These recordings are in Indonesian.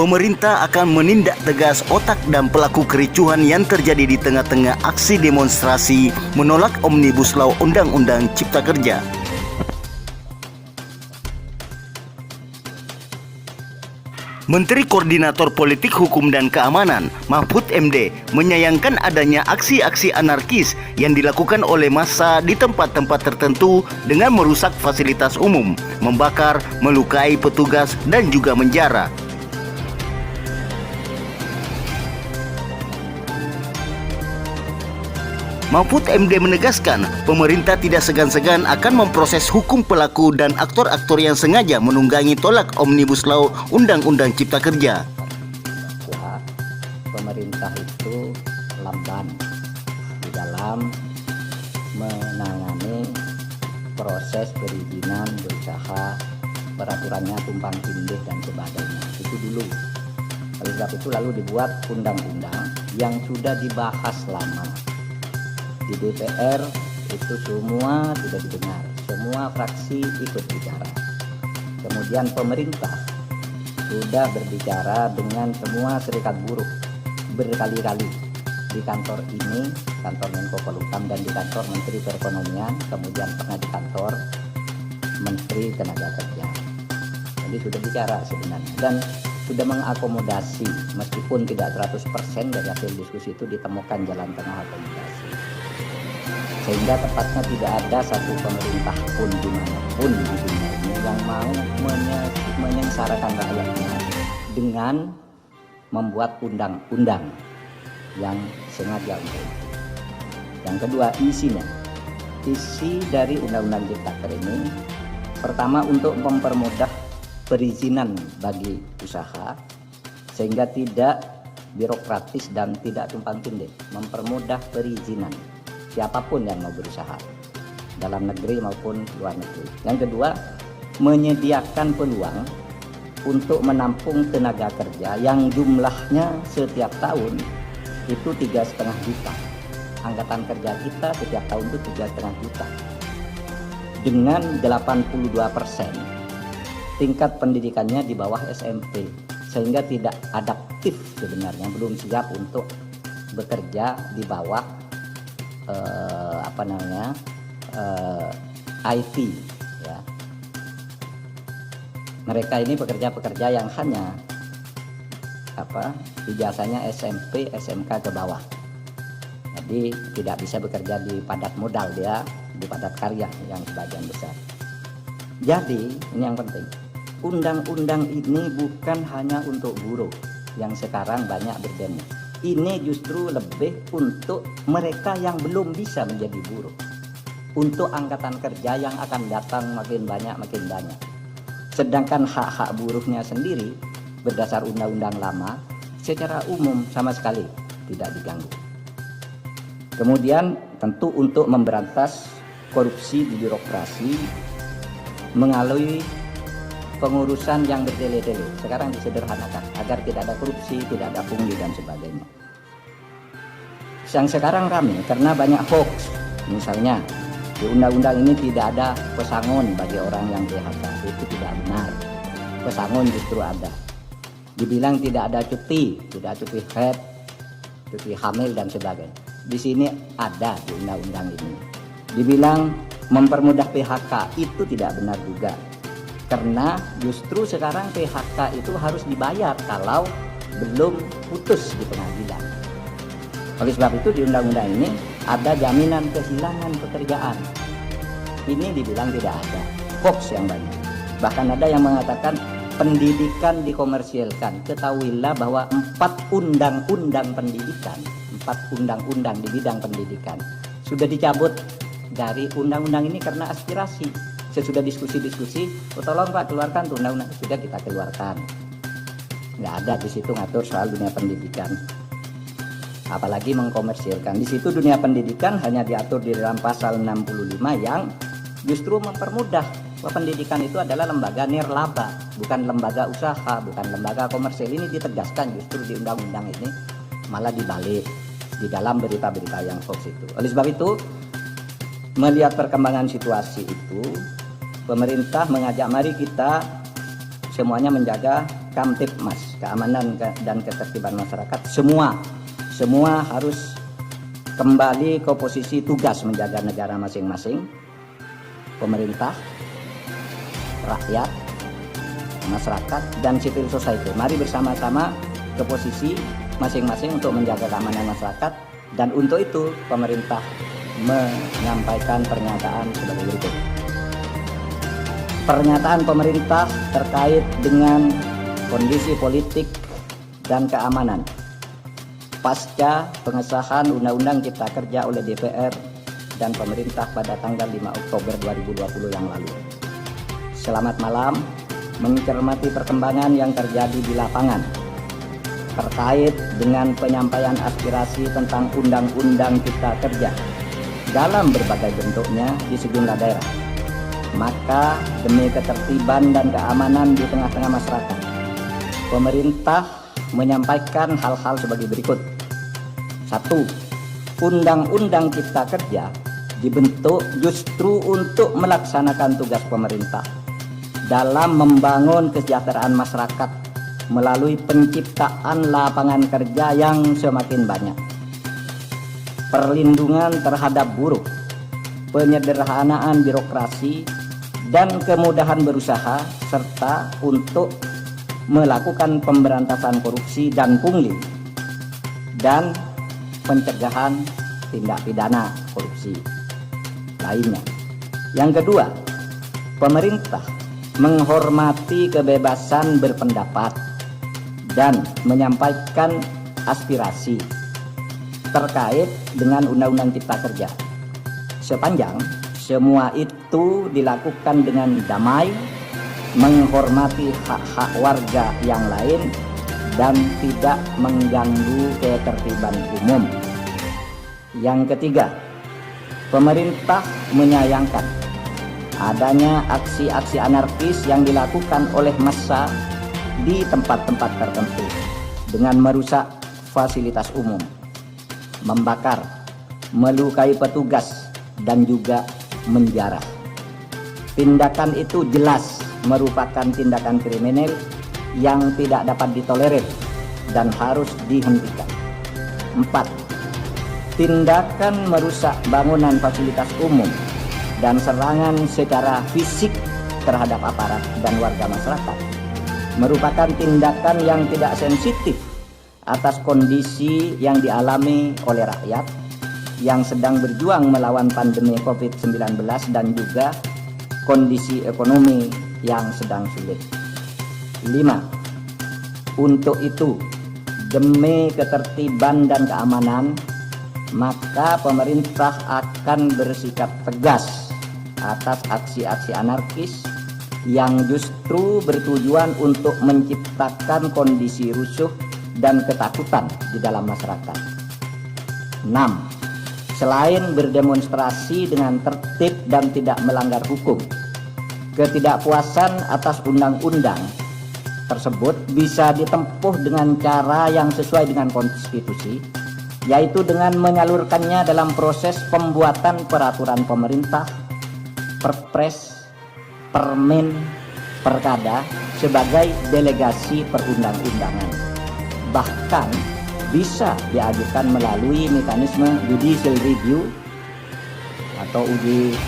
Pemerintah akan menindak tegas otak dan pelaku kericuhan yang terjadi di tengah-tengah aksi demonstrasi menolak Omnibus Law Undang-Undang Cipta Kerja. Menteri Koordinator Politik Hukum dan Keamanan, Mahfud MD, menyayangkan adanya aksi-aksi anarkis yang dilakukan oleh massa di tempat-tempat tertentu dengan merusak fasilitas umum, membakar, melukai petugas, dan juga menjara. Mahfud MD menegaskan, pemerintah tidak segan-segan akan memproses hukum pelaku dan aktor-aktor yang sengaja menunggangi tolak Omnibus Law Undang-Undang Cipta Kerja. Ya, pemerintah itu lamban di dalam menangani proses perizinan berusaha, peraturannya tumpang tindih dan sebagainya. Itu dulu. Oleh sebab itu lalu dibuat undang-undang yang sudah dibahas lama. Di DPR itu semua sudah didengar, semua fraksi ikut bicara. Kemudian pemerintah sudah berbicara dengan semua serikat buruh berkali-kali di kantor ini, kantor Menko Polhukam, dan di kantor Menteri Perekonomian, kemudian pernah di kantor Menteri Tenaga Kerja. Jadi sudah bicara sebenarnya dan sudah mengakomodasi, meskipun tidak 100% dari hasil diskusi itu ditemukan jalan tengah akomodasi. Sehingga tepatnya tidak ada satu pemerintah pun dimanapun di dunia ini yang mau menyengsarakan rakyatnya dengan membuat undang-undang yang sengaja untuk itu. Yang kedua, isinya. Isi dari Undang-Undang Cipta Kerja ini pertama untuk mempermudah perizinan bagi usaha sehingga tidak birokratis dan tidak tumpang tindih, mempermudah perizinan siapapun yang mau berusaha dalam negeri maupun luar negeri. Yang kedua, menyediakan peluang untuk menampung tenaga kerja yang jumlahnya setiap tahun itu 3,5 juta. Angkatan kerja kita setiap tahun itu 3,5 juta. Dengan 82% tingkat pendidikannya di bawah SMP, sehingga tidak adaptif sebenarnya, belum siap untuk bekerja di bawah IT ya. Mereka ini pekerja-pekerja yang hanya ijazahnya SMP, SMK ke bawah. Jadi tidak bisa bekerja di padat modal, dia di padat karya yang sebagian besar. Jadi ini yang penting. Undang-undang ini bukan hanya untuk buruh yang sekarang banyak berdemo. Ini justru lebih untuk mereka yang belum bisa menjadi buruh. Untuk angkatan kerja yang akan datang makin banyak. Sedangkan hak-hak buruhnya sendiri berdasar undang-undang lama secara umum sama sekali tidak diganggu. Kemudian tentu untuk memberantas korupsi di birokrasi melalui pengurusan yang bertele-tele sekarang disederhanakan agar tidak ada korupsi, tidak ada pungli dan sebagainya. Yang sekarang ramai karena banyak hoax. Misalnya di undang-undang ini tidak ada pesangon bagi orang yang PHK, itu tidak benar. Pesangon justru ada. Dibilang tidak ada cuti, tidak cuti haid, cuti hamil dan sebagainya. Di sini ada di undang-undang ini. Dibilang mempermudah PHK, itu tidak benar juga. Karena justru sekarang PHK itu harus dibayar kalau belum putus di pengadilan. Oleh sebab itu di undang-undang ini ada jaminan kehilangan pekerjaan. Ini dibilang tidak ada. Hoax yang banyak. Bahkan ada yang mengatakan pendidikan dikomersialkan. Ketahuilah bahwa 4 undang-undang pendidikan, 4 undang-undang di bidang pendidikan sudah dicabut dari undang-undang ini karena aspirasi. Sesudah diskusi, tolong Pak keluarkan tuh undang-undang, sudah kita keluarkan. Nggak ada di situ ngatur soal dunia pendidikan. Apalagi mengkomersilkan. Di situ dunia pendidikan hanya diatur di dalam pasal 65 yang justru mempermudah bahwa pendidikan itu adalah lembaga nirlaba, bukan lembaga usaha, bukan lembaga komersil. Ini ditegaskan justru di undang-undang ini, malah dibalik di dalam berita-berita yang hoax itu. Oleh sebab itu, melihat perkembangan situasi itu, pemerintah mengajak mari kita semuanya menjaga Kamtibmas, keamanan dan ketertiban masyarakat, semua harus kembali ke posisi tugas menjaga negara masing-masing, pemerintah, rakyat, masyarakat, dan civil society. Mari bersama-sama ke posisi masing-masing untuk menjaga keamanan masyarakat, dan untuk itu pemerintah menyampaikan pernyataan sebagai berikut. Pernyataan pemerintah terkait dengan kondisi politik dan keamanan pasca pengesahan Undang-Undang Cipta Kerja oleh DPR dan pemerintah pada tanggal 5 Oktober 2020 yang lalu. Selamat malam, mencermati perkembangan yang terjadi di lapangan terkait dengan penyampaian aspirasi tentang Undang-Undang Cipta Kerja dalam berbagai bentuknya di sejumlah daerah. Maka demi ketertiban dan keamanan di tengah-tengah masyarakat, pemerintah menyampaikan hal-hal sebagai berikut. 1. Undang-Undang Cipta Kerja dibentuk justru untuk melaksanakan tugas pemerintah dalam membangun kesejahteraan masyarakat melalui penciptaan lapangan kerja yang semakin banyak, perlindungan terhadap buruh, penyederhanaan birokrasi, dan kemudahan berusaha, serta untuk melakukan pemberantasan korupsi dan pungli, dan pencegahan tindak pidana korupsi lainnya. Yang kedua, pemerintah menghormati kebebasan berpendapat dan menyampaikan aspirasi terkait dengan Undang-Undang Cipta Kerja, sepanjang semua itu dilakukan dengan damai, menghormati hak-hak warga yang lain, dan tidak mengganggu ketertiban umum. Yang ketiga, pemerintah menyayangkan adanya aksi-aksi anarkis yang dilakukan oleh massa di tempat-tempat tertentu dengan merusak fasilitas umum, membakar, melukai petugas, dan juga menjarah. Tindakan itu jelas merupakan tindakan kriminal yang tidak dapat ditolerir dan harus dihentikan. 4. Tindakan merusak bangunan fasilitas umum dan serangan secara fisik terhadap aparat dan warga masyarakat merupakan tindakan yang tidak sensitif atas kondisi yang dialami oleh rakyat yang sedang berjuang melawan pandemi COVID-19 dan juga kondisi ekonomi yang sedang sulit. 5. Untuk itu, demi ketertiban dan keamanan, maka pemerintah akan bersikap tegas atas aksi-aksi anarkis yang justru bertujuan untuk menciptakan kondisi rusuh dan ketakutan di dalam masyarakat. 6. Selain berdemonstrasi dengan tertib dan tidak melanggar hukum, ketidakpuasan atas undang-undang tersebut bisa ditempuh dengan cara yang sesuai dengan konstitusi, yaitu dengan menyalurkannya dalam proses pembuatan peraturan pemerintah, perpres, permen, perkada sebagai delegasi perundang-undangan. Bahkan bisa diajukan melalui mekanisme judicial review atau uji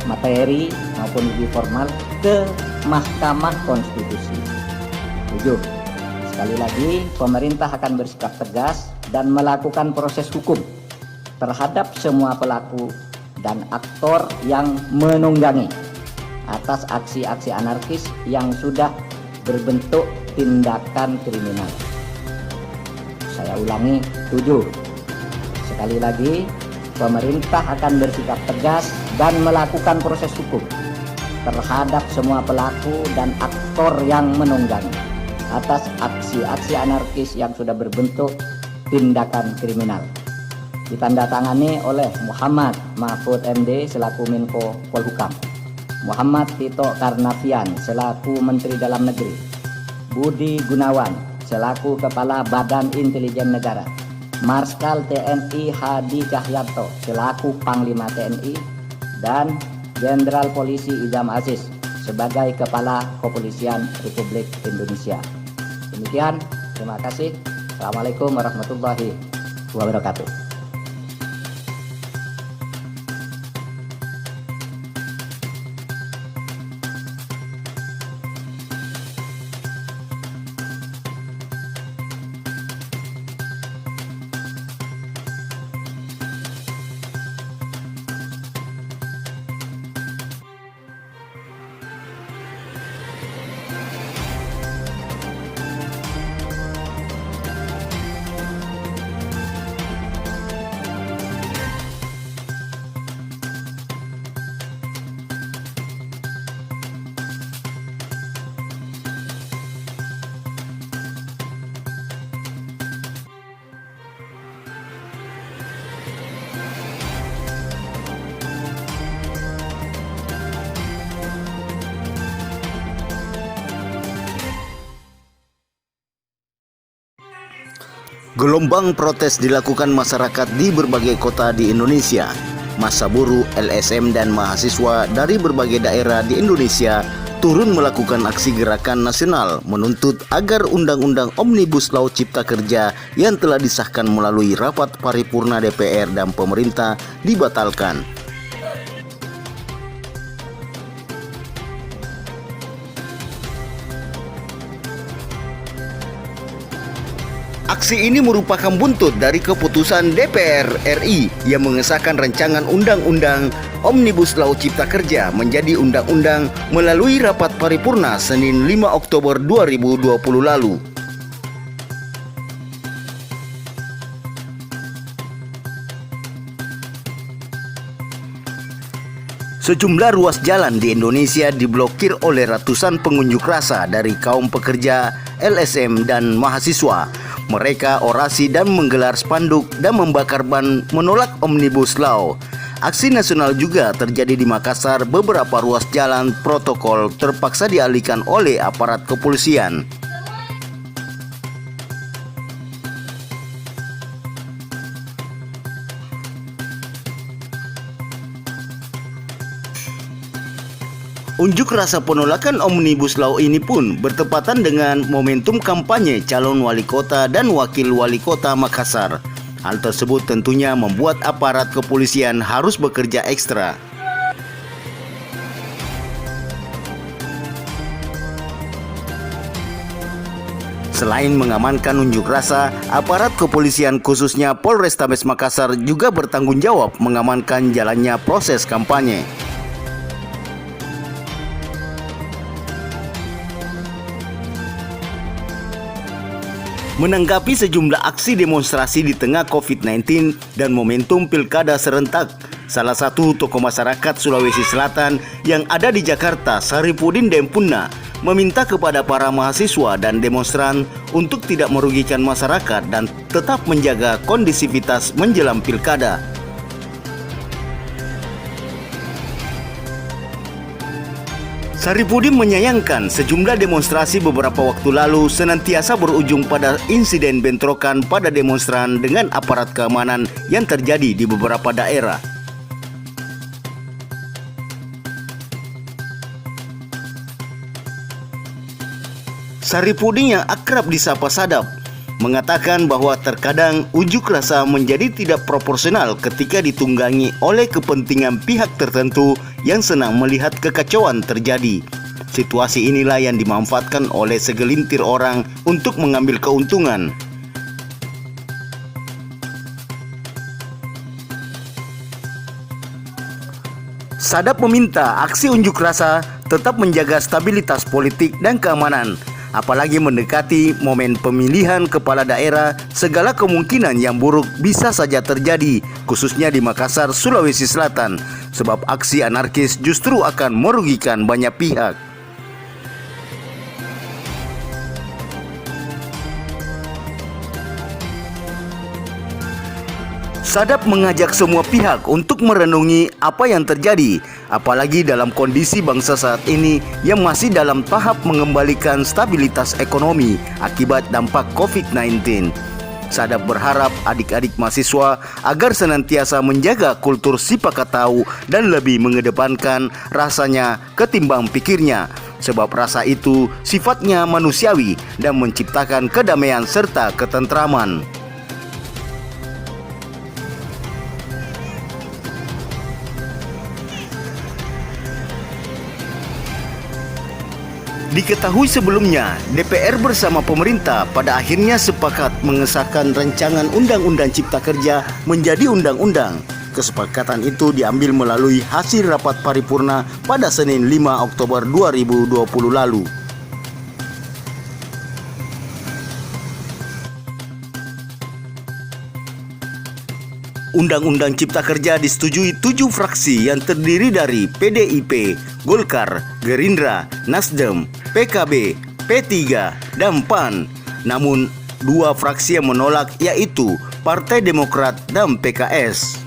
materi maupun uji formal ke Mahkamah Konstitusi. 7. Sekali lagi, pemerintah akan bersikap tegas dan melakukan proses hukum terhadap semua pelaku dan aktor yang menunggangi atas aksi-aksi anarkis yang sudah berbentuk tindakan kriminal. Saya ulangi, 7. Sekali lagi, pemerintah akan bersikap tegas dan melakukan proses hukum terhadap semua pelaku dan aktor yang menunggangi atas aksi-aksi anarkis yang sudah berbentuk tindakan kriminal. Ditandatangani oleh Muhammad Mahfud MD selaku Menko Polhukam, Muhammad Tito Karnavian selaku Menteri Dalam Negeri, Budi Gunawan selaku Kepala Badan Intelijen Negara, Marskal TNI Hadi Cahyanto selaku Panglima TNI, dan Jenderal Polisi Idham Aziz sebagai Kepala Kepolisian Republik Indonesia. Demikian, terima kasih. Assalamualaikum warahmatullahi wabarakatuh. Gelombang protes dilakukan masyarakat di berbagai kota di Indonesia. Massa buruh, LSM, dan mahasiswa dari berbagai daerah di Indonesia turun melakukan aksi gerakan nasional menuntut agar Undang-Undang Omnibus Law Cipta Kerja yang telah disahkan melalui rapat paripurna DPR dan pemerintah dibatalkan. Aksi ini merupakan buntut dari keputusan DPR RI yang mengesahkan rancangan Undang-Undang Omnibus Law Cipta Kerja menjadi undang-undang melalui rapat paripurna Senin 5 Oktober 2020 lalu. Sejumlah ruas jalan di Indonesia diblokir oleh ratusan pengunjuk rasa dari kaum pekerja, LSM, dan mahasiswa. Mereka orasi dan menggelar spanduk dan membakar ban menolak Omnibus Law. Aksi nasional juga terjadi di Makassar. Beberapa ruas jalan protokol terpaksa dialihkan oleh aparat kepolisian. Unjuk rasa penolakan Omnibus Law ini pun bertepatan dengan momentum kampanye calon wali kota dan wakil wali kota Makassar. Hal tersebut tentunya membuat aparat kepolisian harus bekerja ekstra. Selain mengamankan unjuk rasa, aparat kepolisian khususnya Polrestabes Makassar juga bertanggung jawab mengamankan jalannya proses kampanye. Menanggapi sejumlah aksi demonstrasi di tengah COVID-19 dan momentum pilkada serentak, salah satu tokoh masyarakat Sulawesi Selatan yang ada di Jakarta, Saripudin Dempunna, meminta kepada para mahasiswa dan demonstran untuk tidak merugikan masyarakat dan tetap menjaga kondisivitas menjelang pilkada. Saripudin menyayangkan sejumlah demonstrasi beberapa waktu lalu senantiasa berujung pada insiden bentrokan pada demonstran dengan aparat keamanan yang terjadi di beberapa daerah. Saripudin yang akrab disapa Sadap mengatakan bahwa terkadang unjuk rasa menjadi tidak proporsional ketika ditunggangi oleh kepentingan pihak tertentu yang senang melihat kekacauan terjadi. Situasi inilah yang dimanfaatkan oleh segelintir orang untuk mengambil keuntungan. Sadap meminta aksi unjuk rasa tetap menjaga stabilitas politik dan keamanan. Apalagi mendekati momen pemilihan kepala daerah, segala kemungkinan yang buruk bisa saja terjadi, khususnya di Makassar, Sulawesi Selatan, sebab aksi anarkis justru akan merugikan banyak pihak. Sadap mengajak semua pihak untuk merenungi apa yang terjadi, apalagi dalam kondisi bangsa saat ini yang masih dalam tahap mengembalikan stabilitas ekonomi akibat dampak COVID-19. Sadap berharap adik-adik mahasiswa agar senantiasa menjaga kultur sipakat tahu dan lebih mengedepankan rasanya ketimbang pikirnya, sebab rasa itu sifatnya manusiawi dan menciptakan kedamaian serta ketentraman. Diketahui sebelumnya, DPR bersama pemerintah pada akhirnya sepakat mengesahkan rancangan Undang-Undang Cipta Kerja menjadi undang-undang. Kesepakatan itu diambil melalui hasil rapat paripurna pada Senin 5 Oktober 2020 lalu. Undang-Undang Cipta Kerja disetujui 7 fraksi yang terdiri dari PDIP, Golkar, Gerindra, Nasdem, PKB, P3, dan PAN. Namun, 2 fraksi yang menolak yaitu Partai Demokrat dan PKS.